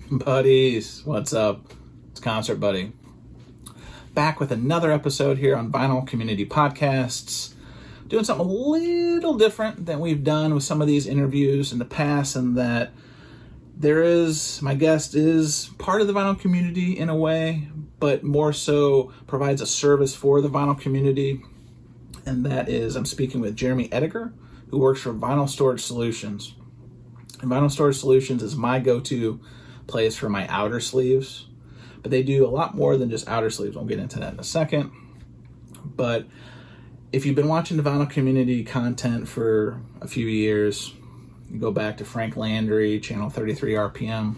Buddies, what's up? It's Concert Buddie. Back with another episode here on Vinyl Community Podcasts. Doing something a little different than we've done with some of these interviews in the past, and that my guest is part of the vinyl community in a way, but more so provides a service for the vinyl community. And that is, I'm speaking with Jaremy Ediger, who works for Vinyl Storage Solutions. And Vinyl Storage Solutions is my go-to place for my outer sleeves, but they do a lot more than just outer sleeves. We'll get into that in a second. But if you've been watching the vinyl community content for a few years, you go back to Frank Landry, channel 33 RPM,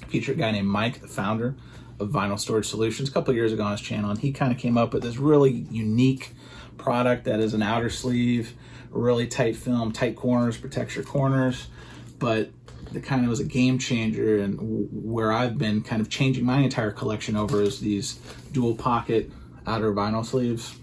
featured a guy named Mike, the founder of Vinyl Storage Solutions, a couple of years ago on his channel, and he kind of came up with this really unique product that is an outer sleeve, really tight film, tight corners, protects your corners, but it kind of was a game changer, and where I've been kind of changing my entire collection over is these dual pocket outer vinyl sleeves,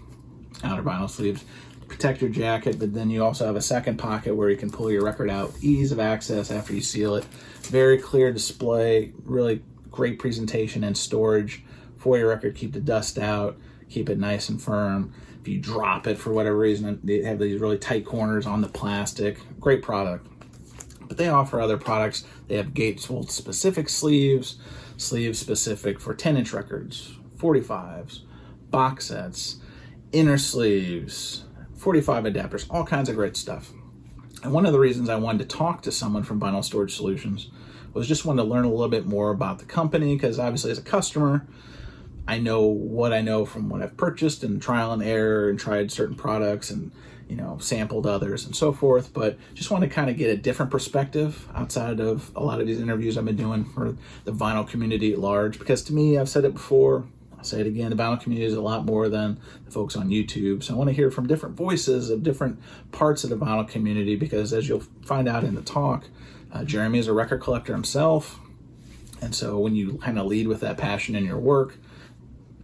protect your jacket, but then you also have a second pocket where you can pull your record out with ease of access after you seal it. Very clear display, really great presentation and storage for your record. Keep the dust out, keep it nice and firm. If you drop it for whatever reason, they have these really tight corners on the plastic. Great product. But they offer other products. They have gatefold specific sleeves specific for 10-inch records, 45s, box sets, inner sleeves, 45 adapters, all kinds of great stuff. And one of the reasons I wanted to talk to someone from Vinyl Storage Solutions was just wanted to learn a little bit more about the company, because obviously as a customer, I know what I know from what I've purchased and trial and error and tried certain products and sampled others and so forth, but just want to kind of get a different perspective outside of a lot of these interviews I've been doing for the vinyl community at large. Because to me, I've said it before, I'll say it again, the vinyl community is a lot more than the folks on YouTube. So I want to hear from different voices of different parts of the vinyl community, because as you'll find out in the talk, Jaremy is a record collector himself. And so when you kind of lead with that passion in your work,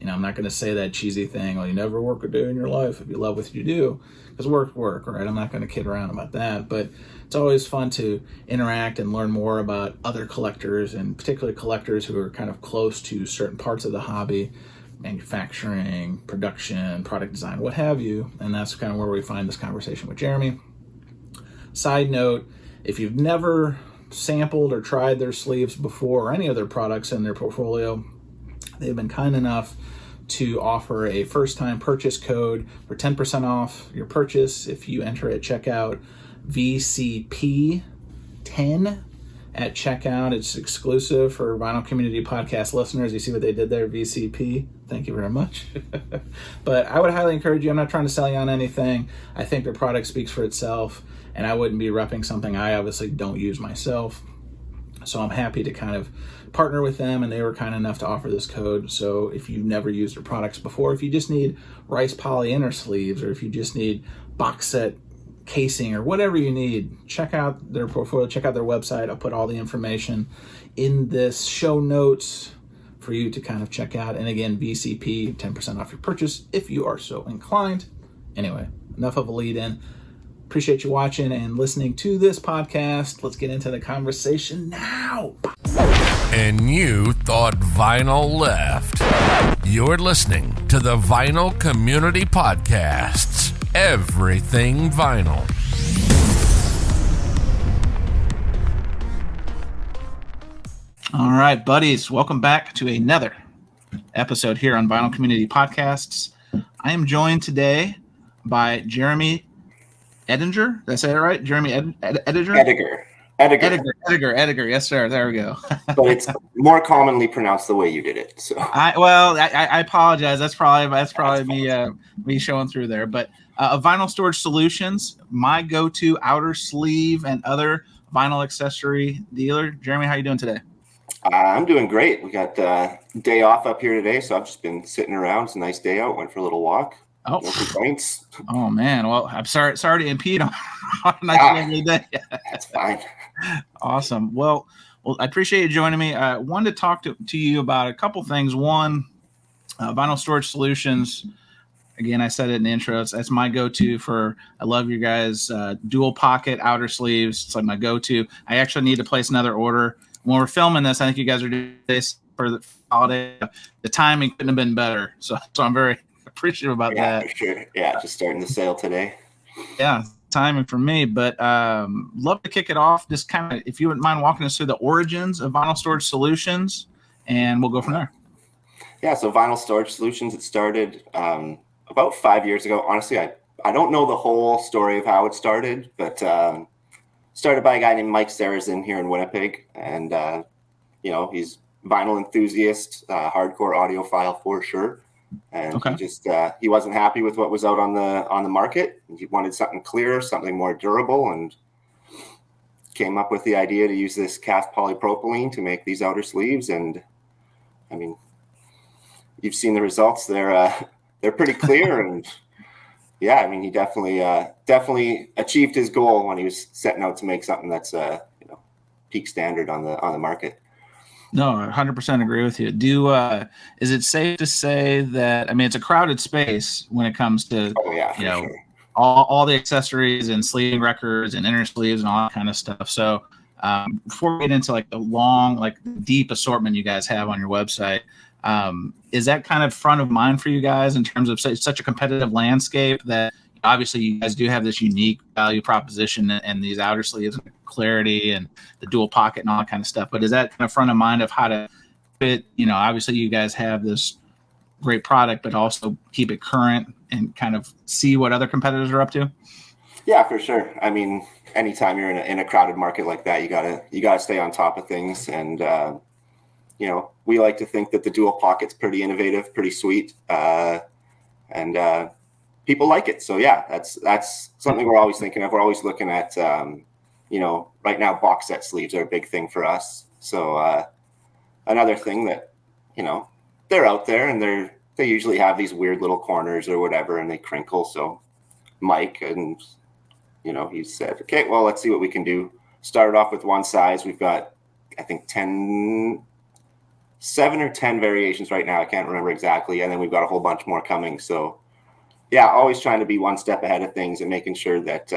I'm not going to say that cheesy thing, you never work a day in your life if you love what you do, because work, right? I'm not going to kid around about that, but it's always fun to interact and learn more about other collectors, and particularly collectors who are kind of close to certain parts of the hobby, manufacturing, production, product design, what have you, and that's kind of where we find this conversation with Jaremy. Side note, if you've never sampled or tried their sleeves before or any other products in their portfolio, they've been kind enough to offer a first-time purchase code for 10% off your purchase if you enter at checkout VCP10 at checkout. It's exclusive for Vinyl Community Podcast listeners. You see what they did there, VCP? Thank you very much. But I would highly encourage you. I'm not trying to sell you on anything. I think their product speaks for itself, and I wouldn't be repping something I obviously don't use myself. So I'm happy to kind of partner with them, and they were kind enough to offer this code. So if you've never used their products before, if you just need rice poly inner sleeves, or if you just need box set casing or whatever you need, check out their portfolio, check out their website. I'll put all the information in this show notes for you to kind of check out. And again, VCP, 10% off your purchase if you are so inclined. Anyway, enough of a lead in. Appreciate you watching and listening to this podcast. Let's get into the conversation now. And you thought vinyl left. You're listening to the Vinyl Community Podcasts. Everything vinyl. All right, buddies. Welcome back to another episode here on Vinyl Community Podcasts. I am joined today by Jaremy Ediger. Did I say it right? Jaremy Ediger? Ediger. Yes, sir. There we go. But it's more commonly pronounced the way you did it. So I apologize. That's probably me showing through there. But Vinyl Storage Solutions, my go-to outer sleeve and other vinyl accessory dealer. Jaremy, how you doing today? I'm doing great. We got day off up here today, so I've just been sitting around. It's a nice day out. Went for a little walk. Oh, no complaints. Oh man. Well, I'm sorry to impede on a nice lovely day. That's fine. Awesome. Well, I appreciate you joining me. I wanted to talk to you about a couple things. One, Vinyl Storage Solutions. Again, I said it in the intro. That's my go-to for. I love you guys. Dual pocket outer sleeves. It's like my go-to. I actually need to place another order when we're filming this, I think you guys are doing this for the holiday. The timing couldn't have been better. So I'm very appreciative about that. Yeah, for sure. Yeah, just starting the sale today. Yeah, timing for me. But love to kick it off. Just kind of, if you wouldn't mind walking us through the origins of Vinyl Storage Solutions, and we'll go from there. Yeah, so Vinyl Storage Solutions, it started about 5 years ago. Honestly, I don't know the whole story of how it started, but started by a guy named Mike Sarrazin here in Winnipeg. And, he's vinyl enthusiast, hardcore audiophile for sure. And he wasn't happy with what was out on the market. He wanted something clearer, something more durable, and came up with the idea to use this cast polypropylene to make these outer sleeves. And I mean, you've seen the results. They're pretty clear, and yeah, I mean, he definitely achieved his goal when he was setting out to make something that's peak standard on the market. No, 100% agree with you. Is it safe to say that, I mean, it's a crowded space when it comes to, sure. all the accessories and sleeving records and inner sleeves and all that kind of stuff. So before we get into like the long, like deep assortment you guys have on your website, is that kind of front of mind for you guys in terms of such a competitive landscape that obviously you guys do have this unique value proposition and these outer sleeves and clarity and the dual pocket and all that kind of stuff? But is that kind of front of mind of how to fit, obviously you guys have this great product, but also keep it current and kind of see what other competitors are up to? Yeah, for sure. I mean, anytime you're in a crowded market like that, you gotta stay on top of things. And, we like to think that the dual pocket's pretty innovative, pretty sweet. And people like it. So yeah, that's something we're always thinking of. We're always looking at, right now box set sleeves are a big thing for us. So another thing that, they're out there and they usually have these weird little corners or whatever, and they crinkle. So Mike, and, he said, okay, well, let's see what we can do. Started off with one size. We've got, I think 7 or 10 variations right now. I can't remember exactly. And then we've got a whole bunch more coming. So yeah, always trying to be one step ahead of things and making sure that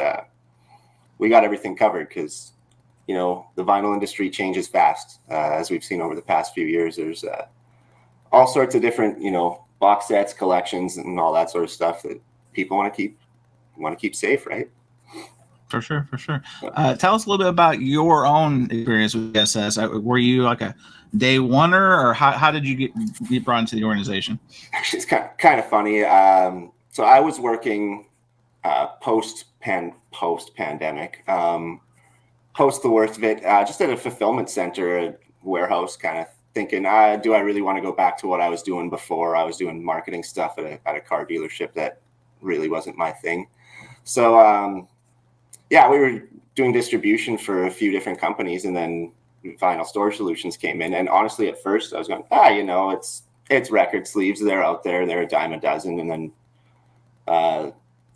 we got everything covered, because, the vinyl industry changes fast. As we've seen over the past few years, there's all sorts of different, box sets, collections, and all that sort of stuff that people want to keep safe, right? For sure. Tell us a little bit about your own experience with SS. Were you like a day oneer, or how did you get brought into the organization? Actually, it's kind of funny. So I was working post pandemic, post the worst of it, just at a fulfillment center, a warehouse, kind of thinking, do I really want to go back to what I was doing before? I was doing marketing stuff at a car dealership that really wasn't my thing. So we were doing distribution for a few different companies, and then Vinyl Storage Solutions came in. And honestly, at first I was going, it's record sleeves. They're out there. They're a dime a dozen. And then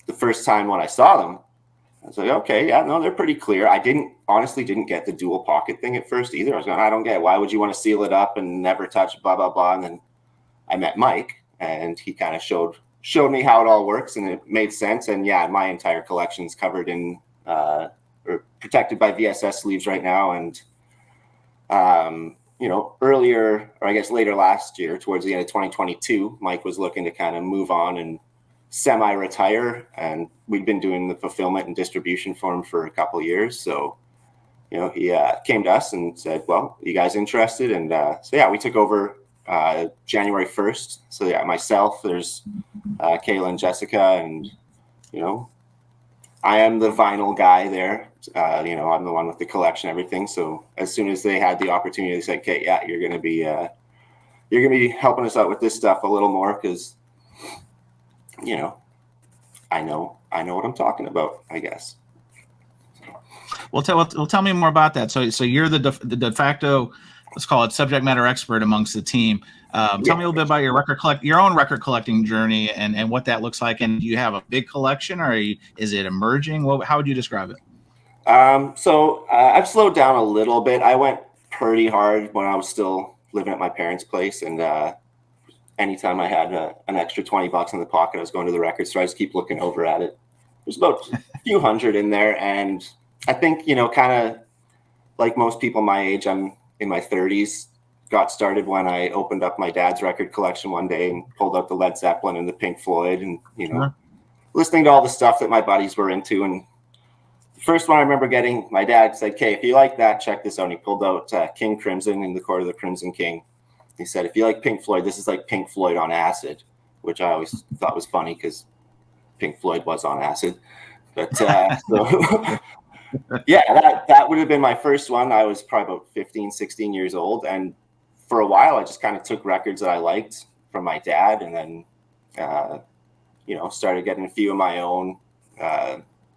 the first time when I saw them, I was like, okay, yeah, no, they're pretty clear. I honestly didn't get the dual pocket thing at first either. I was going, I don't get it. Why would you want to seal it up and never touch blah, blah, blah. And then I met Mike, and he kind of showed me how it all works, and it made sense. And yeah, my entire collection's covered in or protected by VSS sleeves right now. And earlier, or I guess later last year, towards the end of 2022, Mike was looking to kind of move on and semi-retire, and we'd been doing the fulfillment and distribution for him for a couple of years. So, he came to us and said, well, you guys interested? And we took over January 1st. So yeah, myself, there's Kayla and Jessica, and, I am the vinyl guy there. I'm the one with the collection, everything. So as soon as they had the opportunity, they said, okay, yeah, you're going to be helping us out with this stuff a little more, because, I know what I'm talking about, I guess. Well, tell me more about that. So you're the de facto, let's call it, subject matter expert amongst the team. Tell me a little bit about your own record collecting journey and what that looks like. And do you have a big collection, or is it emerging? How would you describe it? So I've slowed down a little bit. I went pretty hard when I was still living at my parents' place, and anytime I had an extra $20 in the pocket, I was going to the record store. I just keep looking over at it. There's about a few hundred in there, and I think, kind of like most people my age, I'm in my 30s. Got started when I opened up my dad's record collection one day and pulled out the Led Zeppelin and the Pink Floyd, and listening to all the stuff that my buddies were into. And the first one I remember getting, my dad said, "Okay, if you like that, check this out." And he pulled out King Crimson in the Court of the Crimson King. He said, "If you like Pink Floyd, this is like Pink Floyd on acid," which I always thought was funny because Pink Floyd was on acid. But so yeah, that would have been my first one. I was probably about 15, 16 years old. And for a while, I just kind of took records that I liked from my dad, and then, started getting a few of my own,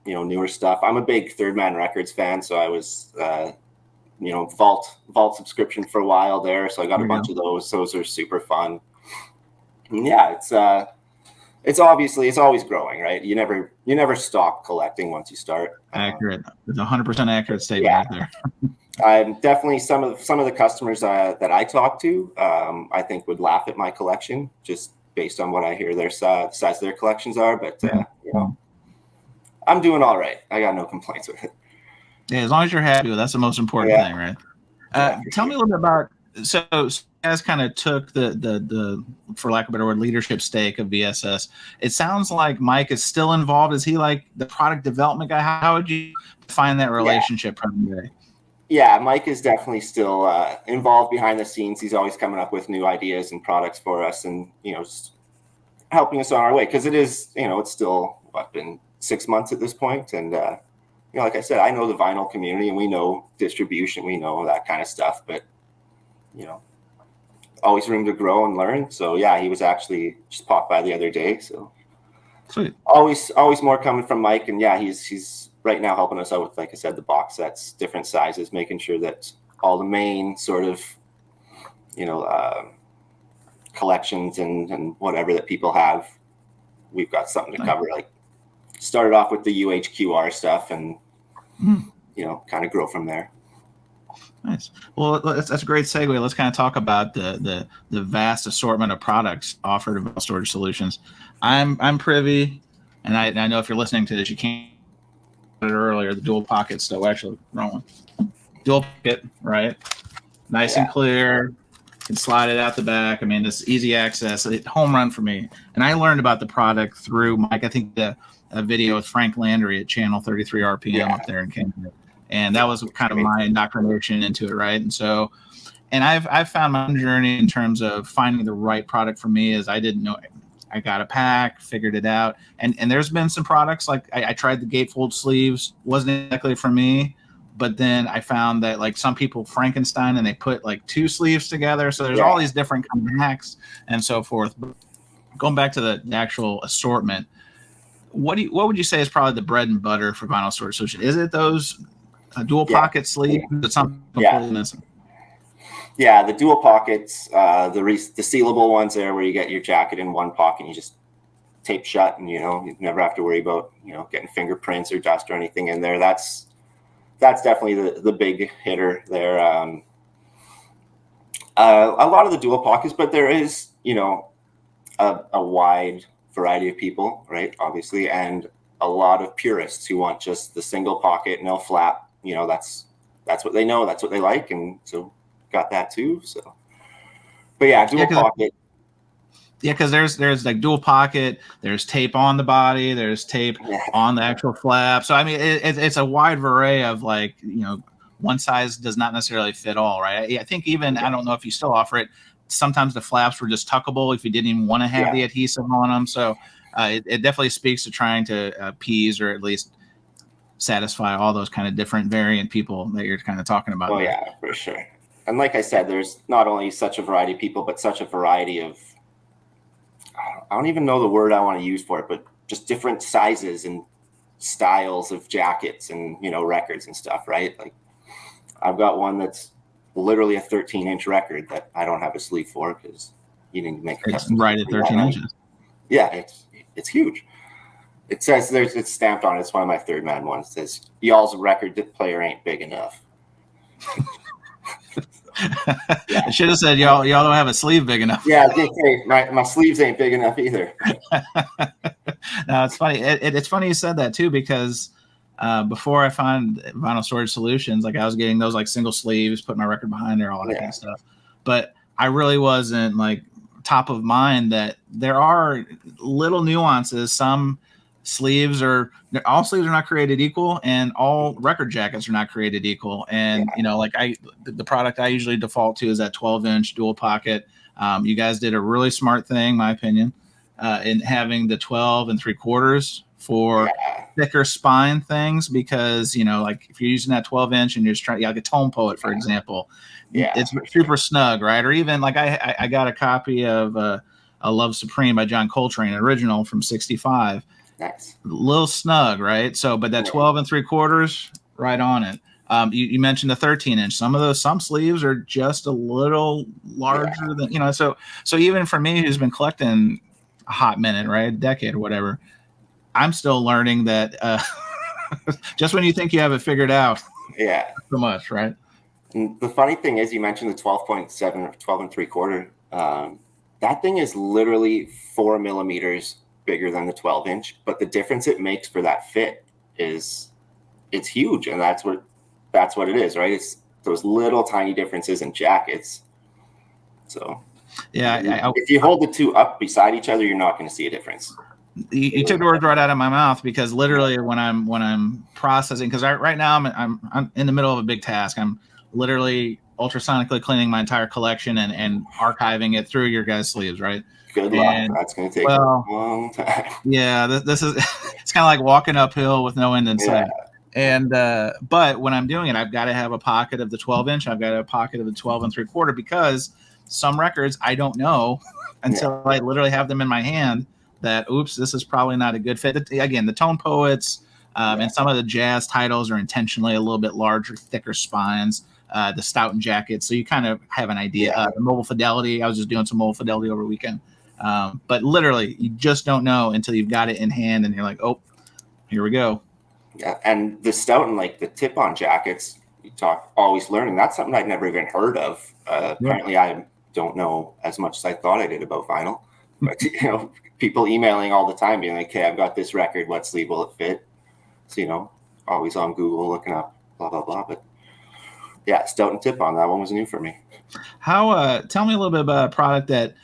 newer stuff. I'm a big Third Man Records fan, so I was, Vault subscription for a while there. So I got a bunch of those. Those are super fun. And yeah, it's always growing, right? You never stop collecting once you start. Accurate. It's 100% accurate statement right there. I'm definitely some of the customers that I talk to, I think would laugh at my collection just based on what I hear their size of their collections are. But I'm doing all right. I got no complaints with it. Yeah, as long as you're happy with it, that's the most important thing, right? Tell me a little bit about. So you guys kind of took the for lack of a better word, leadership stake of VSS. It sounds like Mike is still involved. Is he like the product development guy? How would you find that relationship from today? Yeah, Mike is definitely still involved behind the scenes. He's always coming up with new ideas and products for us, and just helping us on our way, because it is, it's still been 6 months at this point, and like I said, I know the vinyl community, and we know distribution, we know that kind of stuff, but always room to grow and learn. So yeah, he was actually just popped by the other day. So sweet. Always more coming from Mike, and yeah, he's right now helping us out with, like I said, the box sets, different sizes, making sure that all the main sort of, collections and whatever that people have, we've got something to cover. Like started off with the UHQR stuff, and kind of grow from there. Nice. Well, that's a great segue. Let's kind of talk about the vast assortment of products offered by Storage Solutions. I'm privy, and I know if you're listening to this, you can't it earlier. The dual pocket stove, actually, wrong one. Dual pocket, right? Nice and clear. Can slide it out the back. I mean, it's easy access. Home run for me. And I learned about the product through Mike. I think a video with Frank Landry at Channel 33 RPM up there in Canada. And that was kind of my indoctrination into it, right? And so, and I've found my journey in terms of finding the right product for me is I didn't know. I got a pack, figured it out. And there's been some products, like I tried the gatefold sleeves, wasn't exactly for me. But then I found that like some people Frankenstein and they put like two sleeves together. So there's all these different kind of hacks and so forth. But going back to the actual assortment, what would you say is probably the bread and butter for Vinyl Storage Solution? Is it those dual pocket sleeves? Is it something completely missing? Yeah, the dual pockets, the sealable ones there where you get your jacket in one pocket and you just tape shut, and you never have to worry about getting fingerprints or dust or anything in there. That's definitely the big hitter there. A lot of the dual pockets, but there is a wide variety of people, right? Obviously, and a lot of purists who want just the single pocket, no flap. That's what they know, that's what they like, and so got that too. So, but yeah, dual pocket. Yeah, because there's like dual pocket, there's tape on the body, there's tape on the actual flap. So I mean, it's a wide array of like one size does not necessarily fit all, right? I think even I don't know if you still offer it. Sometimes the flaps were just tuckable if you didn't even want to have the adhesive on them. So it definitely speaks to trying to appease or at least satisfy all those kind of different variant people that you're kind of talking about. Oh yeah, for sure. And like I said, there's not only such a variety of people, but such a variety of, I don't even know the word I want to use for it, but just different sizes and styles of jackets and, records and stuff, right? Like I've got one that's literally a 13-inch record that I don't have a sleeve for because you didn't make a custom. Right at 13 inches. Yeah, it's huge. It says it's stamped on it. It's one of my Third Man ones. It says, "Y'all's record player ain't big enough." I should have said y'all don't have a sleeve big enough. Yeah, I did say my sleeves ain't big enough either. No, it's funny. It's funny you said that too, because before I found Vinyl Storage Solutions, like I was getting those like single sleeves, put my record behind there, all that kind of stuff. But I really wasn't like top of mind that there are little nuances. Some sleeves all sleeves are not created equal, and all record jackets are not created equal. And like the product I usually default to is that 12-inch dual pocket. You guys did a really smart thing, in my opinion, in having the 12 3/4 for thicker spine things, because like if you're using that 12-inch and you're just trying, like a Tone Poet, for example, it's super snug, right? Or even like I got a copy of a Love Supreme by John Coltrane, original from '65. Nice. A little snug, right? So, but that 12 3/4, right on it. You mentioned the 13-inch. Some sleeves are just a little larger than, so even for me, who's been collecting a hot minute, right, a decade or whatever, I'm still learning that just when you think you have it figured out, so much, right? And the funny thing is, you mentioned the 12.7 or 12 3/4. That thing is literally 4 millimeters bigger than the 12-inch, but the difference it makes for that fit it's huge, and that's what it is, right? It's those little tiny differences in jackets. So if you hold the two up beside each other, you're not going to see a difference. You took the words right out of my mouth, because literally when I'm processing, because right now I'm in the middle of a big task. I'm literally ultrasonically cleaning my entire collection and archiving it through your guys' sleeves, right? Good luck. That's going to take a long time. Yeah, this is it's kind of like walking uphill with no end in sight. And but when I'm doing it, I've got to have a pocket of the 12-inch. I've got a pocket of the 12 3/4, because some records I don't know until I literally have them in my hand that, oops, this is probably not a good fit. Again, the Tone Poets and some of the jazz titles are intentionally a little bit larger, thicker spines. The Stoughton jacket, so you kind of have an idea. The Mobile Fidelity, I was just doing some Mobile Fidelity over the weekend. But literally, you just don't know until you've got it in hand, and you're like, oh, here we go. Yeah, and the Stoughton, like the tip-on jackets, you talk always learning. That's something I'd never even heard of. Apparently, I don't know as much as I thought I did about vinyl. But people emailing all the time, being like, "Hey, I've got this record. What sleeve will it fit?" So always on Google looking up blah blah blah. But yeah, Stoughton tip-on, that one was new for me. How? Tell me a little bit about a product that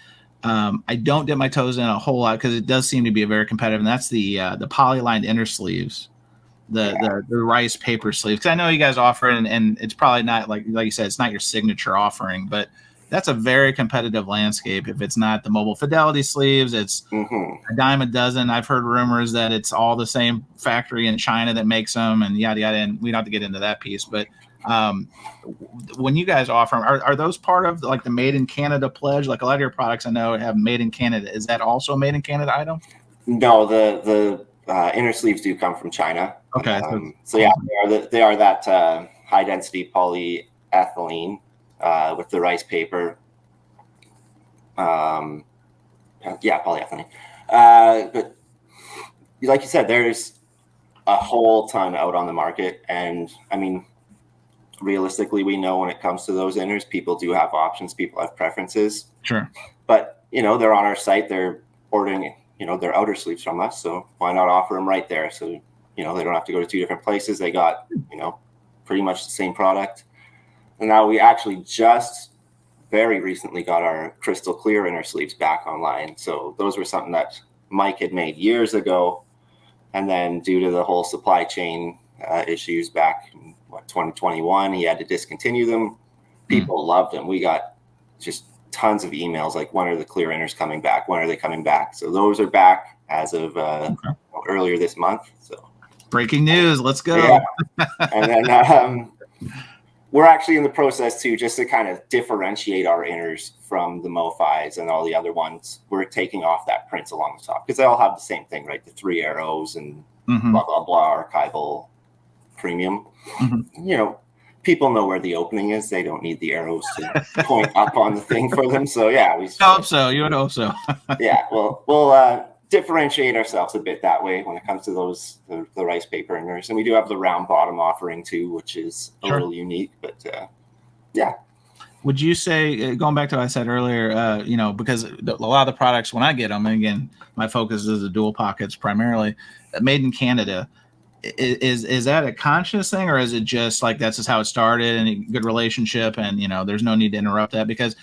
I don't dip my toes in a whole lot, because it does seem to be very competitive, and that's the polylined inner sleeves, the rice paper sleeves. Because I know you guys offer it, and it's probably not like you said, it's not your signature offering, but that's a very competitive landscape. If it's not the Mobile Fidelity sleeves, it's a dime a dozen. I've heard rumors that it's all the same factory in China that makes them, and yada yada. And we don't have to get into that piece, but when you guys offer them, are those part of like the Made in Canada pledge? Like a lot of your products I know have Made in Canada. Is that also a Made in Canada item? No, the inner sleeves do come from China. Okay. So yeah, they are that high density polyethylene with the rice paper. Polyethylene. But like you said, there's a whole ton out on the market, and I mean, realistically, we know when it comes to those inners, people do have options, people have preferences. Sure. But they're on our site, they're ordering their outer sleeves from us, so why not offer them right there? So they don't have to go to two different places. They got pretty much the same product. And now we actually just very recently got our crystal clear inner sleeves back online. So those were something that Mike had made years ago, and then due to the whole supply chain issues back in 2021, he had to discontinue them. People loved them. We got just tons of emails like, when are the clear inners coming back? When are they coming back? So those are back as of earlier this month. So breaking news, let's go. Yeah. And then we're actually in the process too, just to kind of differentiate our inners from the MoFis and all the other ones. We're taking off that prints along the top, because they all have the same thing, right? The 3 arrows and blah blah blah, archival premium. People know where the opening is. They don't need the arrows to point up on the thing for them. So yeah, we hope so. You would hope so. Yeah, we'll differentiate ourselves a bit that way when it comes to those the rice paper inners, and we do have the round bottom offering too, which is a little unique. But yeah. Would you say, going back to what I said earlier, because a lot of the products when I get them, and again, my focus is the dual pockets primarily, made in Canada. is that a conscious thing, or is it just like that's just how it started and a good relationship, and there's no need to interrupt that? Because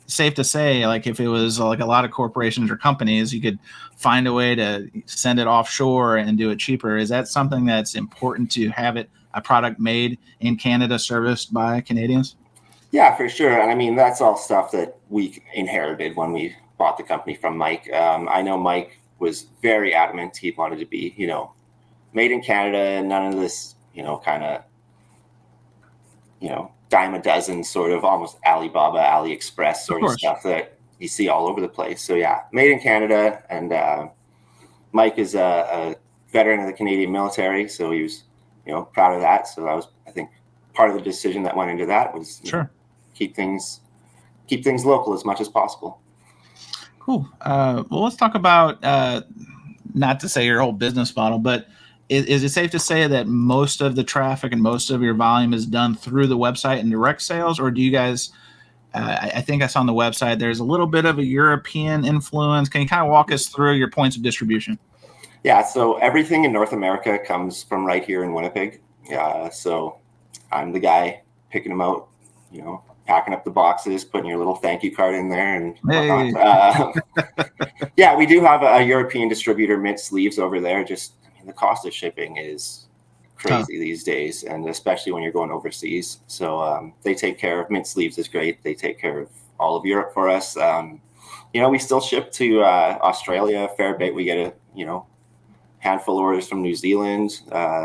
safe to say, like if it was like a lot of corporations or companies, you could find a way to send it offshore and do it cheaper. Is that something that's important to have a product made in Canada, serviced by Canadians? Yeah, for sure. And I mean, that's all stuff that we inherited when we bought the company from Mike. I know Mike was very adamant he wanted to be, made in Canada, and none of this, kind of, dime a dozen sort of almost Alibaba, AliExpress sort of stuff that you see all over the place. So yeah, made in Canada. And Mike is a veteran of the Canadian military, so he was, proud of that. So that was, I think, part of the decision that went into that was keep things local as much as possible. Cool. Well, let's talk about not to say your whole business model, but is it safe to say that most of the traffic and most of your volume is done through the website and direct sales, or do you guys? I think I saw on the website there's a little bit of a European influence. Can you kind of walk us through your points of distribution? Yeah, so everything in North America comes from right here in Winnipeg. So I'm the guy picking them out, packing up the boxes, putting your little thank you card in there, and whatnot. Yeah, we do have a European distributor, Mint Sleeves, over there. Just the cost of shipping is crazy these days, and especially when you're going overseas. So they take care of Mint Sleeves is great. They take care of all of Europe for us. We still ship to Australia a fair bit. We get a handful of orders from New Zealand,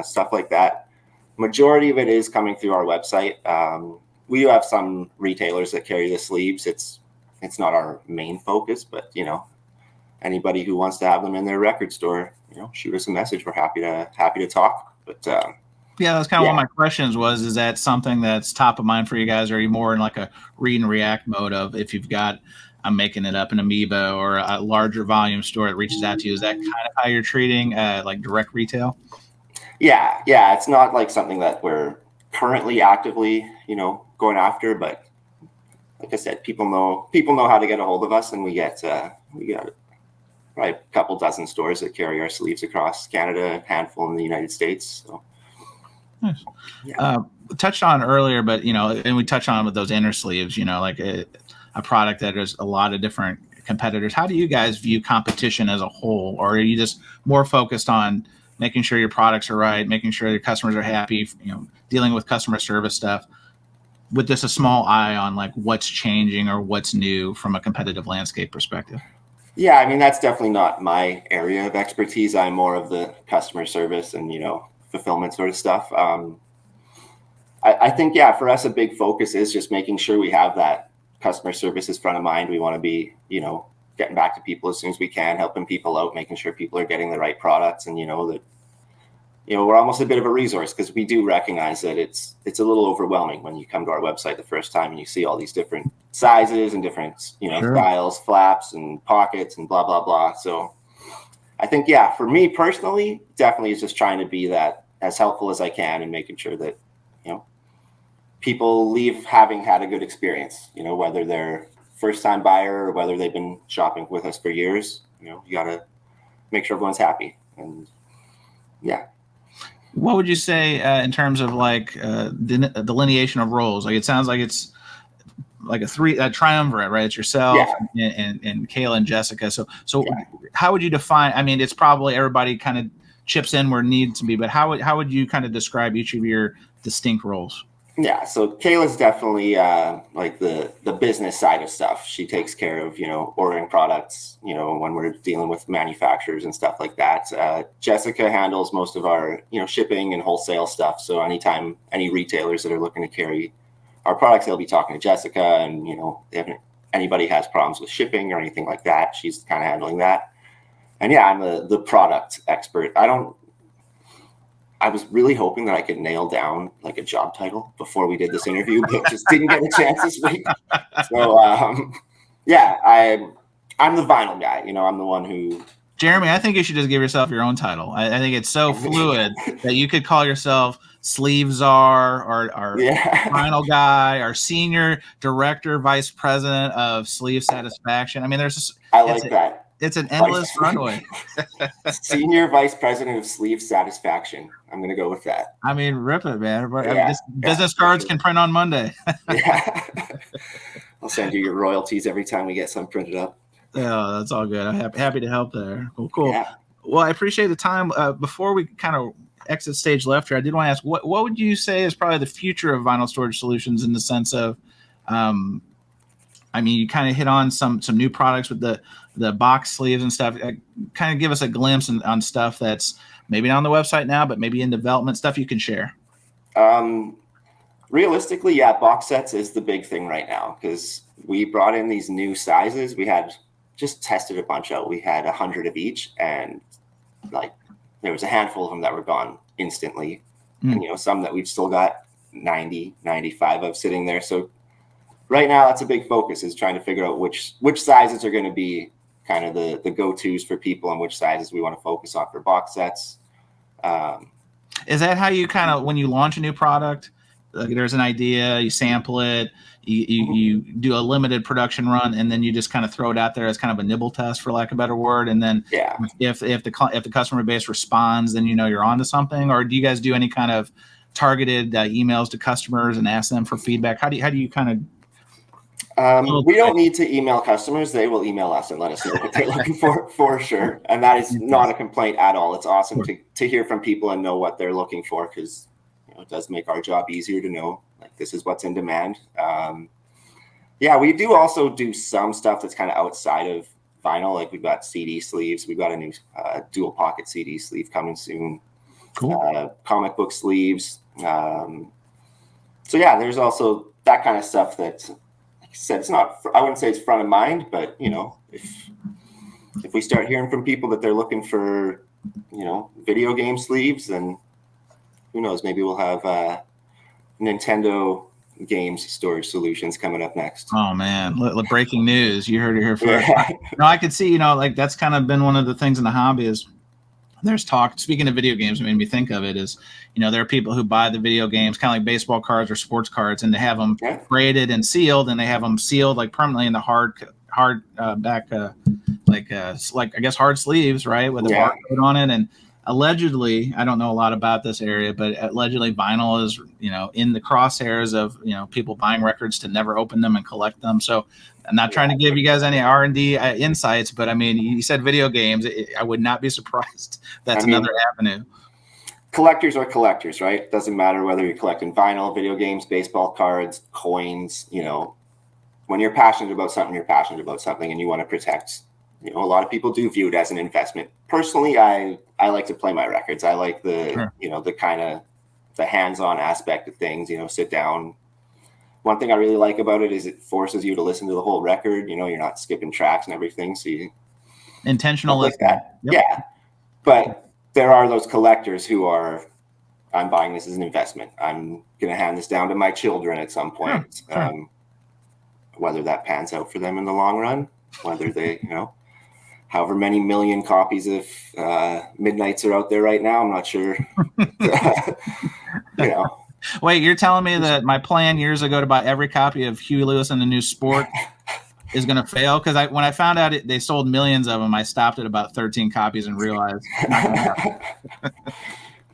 stuff like that. Majority of it is coming through our website. We do have some retailers that carry the sleeves. It's not our main focus, but anybody who wants to have them in their record store, shoot us a message. We're happy to talk. But yeah, that's kind of one of my questions was, is that something that's top of mind for you guys? Or are you more in like a read and react mode of, if you've got, I'm making it up, an Amoeba or a larger volume store that reaches out to you? Is that kind of how you're treating like direct retail? Yeah. It's not like something that we're currently actively, going after, but like I said, people know how to get a hold of us, and we got probably a couple dozen stores that carry our sleeves across Canada, a handful in the United States. So, nice. Yeah. Touched on earlier, but and we touched on with those inner sleeves, like a product that there's a lot of different competitors. How do you guys view competition as a whole, or are you just more focused on making sure your products are right, making sure your customers are happy, dealing with customer service stuff, with just a small eye on like what's changing or what's new from a competitive landscape perspective? Yeah, I mean, that's definitely not my area of expertise. I'm more of the customer service and, fulfillment sort of stuff. I think, for us, a big focus is just making sure we have that customer service is front of mind. We want to be, getting back to people as soon as we can, helping people out, making sure people are getting the right products, and, that, we're almost a bit of a resource, because we do recognize that it's a little overwhelming when you come to our website the first time and you see all these different sizes and different, styles, flaps and pockets and blah, blah, blah. So I think, for me personally, definitely is just trying to be that as helpful as I can and making sure that, people leave having had a good experience, whether they're first time buyer or whether they've been shopping with us for years. You got to make sure everyone's happy. And what would you say in terms of like delineation of roles? Like, it sounds like it's like a triumvirate, right? It's yourself and Kayla and Jessica. So how would you define? I mean, it's probably everybody kind of chips in where it needs to be, but how would you kind of describe each of your distinct roles? Yeah, so Kayla's definitely like the business side of stuff. She takes care of, ordering products, when we're dealing with manufacturers and stuff like that. Jessica handles most of our, shipping and wholesale stuff. So anytime any retailers that are looking to carry our products, they'll be talking to Jessica. And, if anybody has problems with shipping or anything like that, she's kind of handling that. And I'm the product expert. I was really hoping that I could nail down like a job title before we did this interview, but just didn't get a chance this week. So, I'm the vinyl guy. I'm the one who. Jaremy, I think you should just give yourself your own title. I think it's so fluid that you could call yourself Sleeve Czar or vinyl guy or senior director, vice president of sleeve satisfaction. I mean, I like that. It's an endless runway. Senior Vice President of Sleeve Satisfaction. I'm going to go with that. I mean, rip it, man. Yeah, Business cards can print on Monday. Yeah. I'll send you your royalties every time we get some printed up. Yeah, that's all good. I'm happy to help there. Cool. Yeah. Well, I appreciate the time. Before we kind of exit stage left here, I did want to ask, what would you say is probably the future of vinyl storage solutions in the sense of, I mean, you kind of hit on some new products with the box sleeves and stuff. Kind of give us a glimpse on stuff that's maybe not on the website now, but maybe in development, stuff you can share. Realistically, yeah, box sets is the big thing right now because we brought in these new sizes. We had just tested a bunch out. We had 100 of each, and like there was a handful of them that were gone instantly. And, some that we've still got 90, 95 of sitting there. So right now that's a big focus, is trying to figure out which sizes are going to be kind of the go-tos for people and which sizes we want to focus on for box sets. Is that how you kind of, when you launch a new product, there's an idea, you sample it, you do a limited production run, and then you just kind of throw it out there as kind of a nibble test, for lack of a better word. And then if the customer base responds, then you're onto something? Or do you guys do any kind of targeted emails to customers and ask them for feedback? How do you kind of we don't need to email customers. They will email us and let us know what they're looking for sure. And that is not a complaint at all. It's awesome to hear from people and know what they're looking for, because it does make our job easier to know, like, this is what's in demand. We do also do some stuff that's kind of outside of vinyl. Like, we've got CD sleeves. We've got a new dual pocket CD sleeve coming soon. Cool. Comic book sleeves. There's also that kind of stuff that, like I said, it's not, I wouldn't say it's front of mind, but if we start hearing from people that they're looking for, video game sleeves, then who knows, maybe we'll have Nintendo games storage solutions coming up next. Oh man, breaking news. You heard it here first. Yeah. No, I could see, like, that's kind of been one of the things in the hobby is there's talk. Speaking of video games, it made me think of it is, there are people who buy the video games kind of like baseball cards or sports cards, and they have them graded and sealed, and they have them sealed like permanently in the hard back, like I guess hard sleeves, right, with a barcode on it. And allegedly, I don't know a lot about this area, but allegedly vinyl is, in the crosshairs of, people buying records to never open them and collect them. So I'm not trying to give you guys any R&D insights, but I mean, you said video games. I would not be surprised. That's another avenue. Collectors are collectors, right? Doesn't matter whether you're collecting vinyl, video games, baseball cards, coins. When you're passionate about something, you're passionate about something, and you want to protect. A lot of people do view it as an investment. Personally, I like to play my records. I like the, the kind of the hands-on aspect of things, sit down. One thing I really like about it is it forces you to listen to the whole record. You're not skipping tracks and everything. So intentional like that. Yep. Yeah. But there are those collectors who are, I'm buying this as an investment. I'm going to hand this down to my children at some point. Whether that pans out for them in the long run, whether they, however many million copies of Midnights are out there right now, I'm not sure. Wait, you're telling me that my plan years ago to buy every copy of Huey Lewis and the New Sport is going to fail? Because when I found out they sold millions of them, I stopped at about 13 copies and realized. I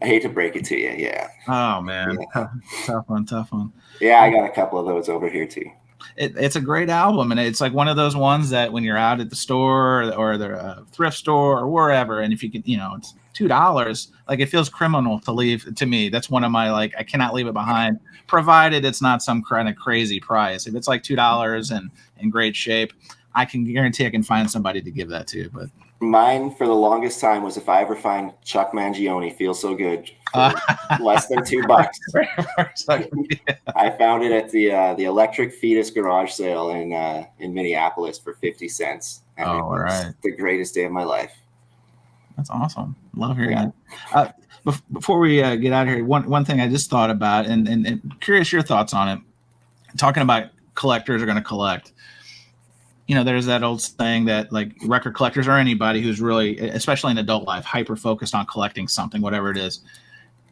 hate to break it to you, yeah. Oh, man. Yeah. Tough one. Yeah, I got a couple of those over here, too. It's a great album, and it's like one of those ones that when you're out at the store or the thrift store or wherever, and if you can, it's $2, like, it feels criminal to leave. To me, that's one of my, like, I cannot leave it behind, provided it's not some kind of crazy price. If it's like $2 and in great shape, I can guarantee I can find somebody to give that to. But mine for the longest time was, if I ever find Chuck Mangione, Feels So Good, for less than $2. I found it at the Electric Fetus garage sale in Minneapolis for 50 cents. And it was the greatest day of my life. That's awesome. Love hearing it. Before we get out of here, one thing I just thought about, and curious your thoughts on it. Talking about collectors are going to collect. There's that old saying that, like, record collectors or anybody who's really, especially in adult life, hyper focused on collecting something, whatever it is.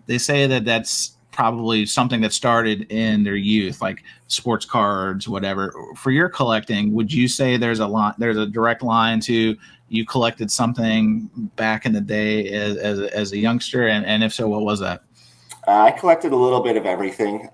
They say that that's probably something that started in their youth, like sports cards, whatever. For your collecting, would you say there's a direct line to you collected something back in the day as a youngster, and if so, what was that? I collected a little bit of everything,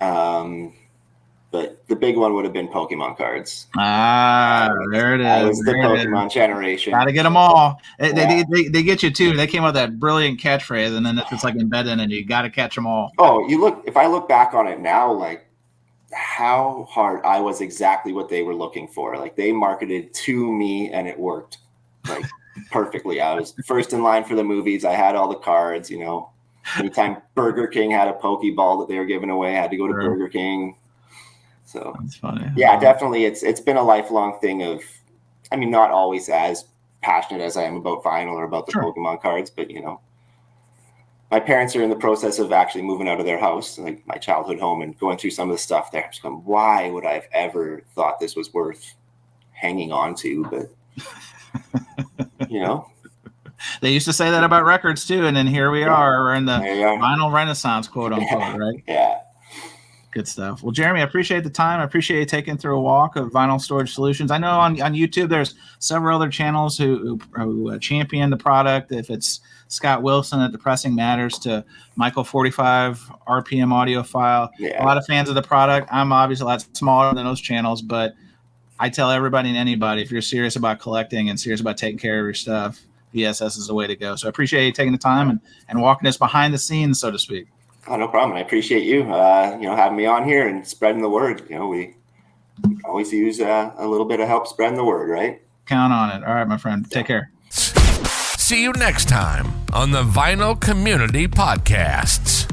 but the big one would have been Pokemon cards. There it is. I was the Pokemon generation. Gotta get them all. They get you too. They came out with that brilliant catchphrase, and then it's like embedded in it. You got to catch them all. Oh, if I look back on it now, like how hard I was exactly what they were looking for. Like they marketed to me and it worked like perfectly. I was first in line for the movies. I had all the cards, anytime Burger King had a Pokeball that they were giving away, I had to go to Burger King. So that's funny. Yeah, definitely. It's been a lifelong thing of, I mean, not always as passionate as I am about vinyl or about the Pokemon cards, but my parents are in the process of actually moving out of their house, like my childhood home, and going through some of the stuff there. I'm just going, why would I have ever thought this was worth hanging on to? But they used to say that about records too, and then here we are. We're in the vinyl renaissance, quote unquote, right? Yeah. Good stuff. Well, Jaremy, I appreciate the time. I appreciate you taking through a walk of Vinyl Storage Solutions. I know on YouTube there's several other channels who champion the product. If it's Scott Wilson at Depressing Matters to Michael 45 RPM audiophile, a lot of fans of the product. I'm obviously a lot smaller than those channels, but I tell everybody and anybody, if you're serious about collecting and serious about taking care of your stuff, VSS is the way to go. So I appreciate you taking the time and walking us behind the scenes, so to speak. Oh, no problem. I appreciate you, having me on here and spreading the word. We always use a little bit of help spreading the word, right? Count on it. All right, my friend. Take care. See you next time on the Vinyl Community Podcasts.